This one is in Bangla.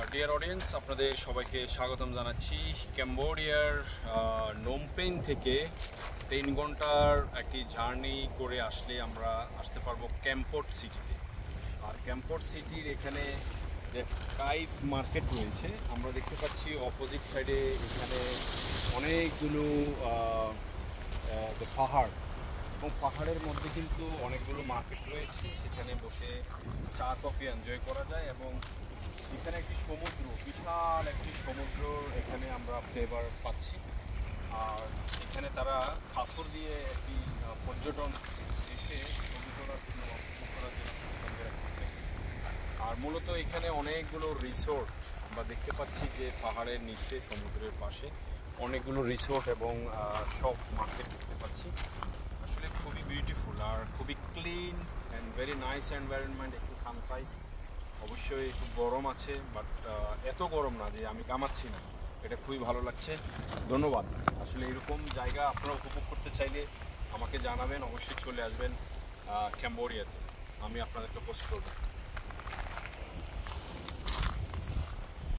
ডিয়ার অডিয়েন্স, আপনাদের সবাইকে স্বাগতম জানাচ্ছি। ক্যাম্বোডিয়ার নোমপেন থেকে 3 ঘন্টার একটি জার্নি করে আসলে আমরা আসতে পারবো ক্যাম্পট সিটিতে। আর ক্যাম্পট সিটির এখানে যে কাইফ মার্কেট রয়েছে আমরা দেখতে পাচ্ছি অপোজিট সাইডে। এখানে অনেকগুলো পাহাড় এবং পাহাড়ের মধ্যে কিন্তু অনেকগুলো মার্কেট রয়েছে, সেখানে বসে চা কফি এনজয় করা যায়। এবং এখানে একটি সমুদ্র, বিশাল একটি সমুদ্র এখানে আমরা ফ্লেভার পাচ্ছি। আর এখানে তারা পাথর দিয়ে একটি পর্যটন এসে ছবি তোলার জন্য আর মূলত এখানে অনেকগুলো রিসোর্ট আমরা দেখতে পাচ্ছি, যে পাহাড়ের নিচে সমুদ্রের পাশে অনেকগুলো রিসোর্ট এবং সব মার্কেট দেখতে পাচ্ছি। আসলে খুবই বিউটিফুল আর খুবই clean and very nice environment. একটু সানসাইড, অবশ্যই একটু গরম আছে, বাট এত গরম না যে আমি কামাচ্ছি না। এটা খুবই ভালো লাগছে। ধন্যবাদ। আসলে এরকম জায়গা আপনারা উপভোগ করতে চাইলে আমাকে জানাবেন, অবশ্যই চলে আসবেন ক্যাম্বোডিয়াতে, আমি আপনাদেরকে পোস্ট করব।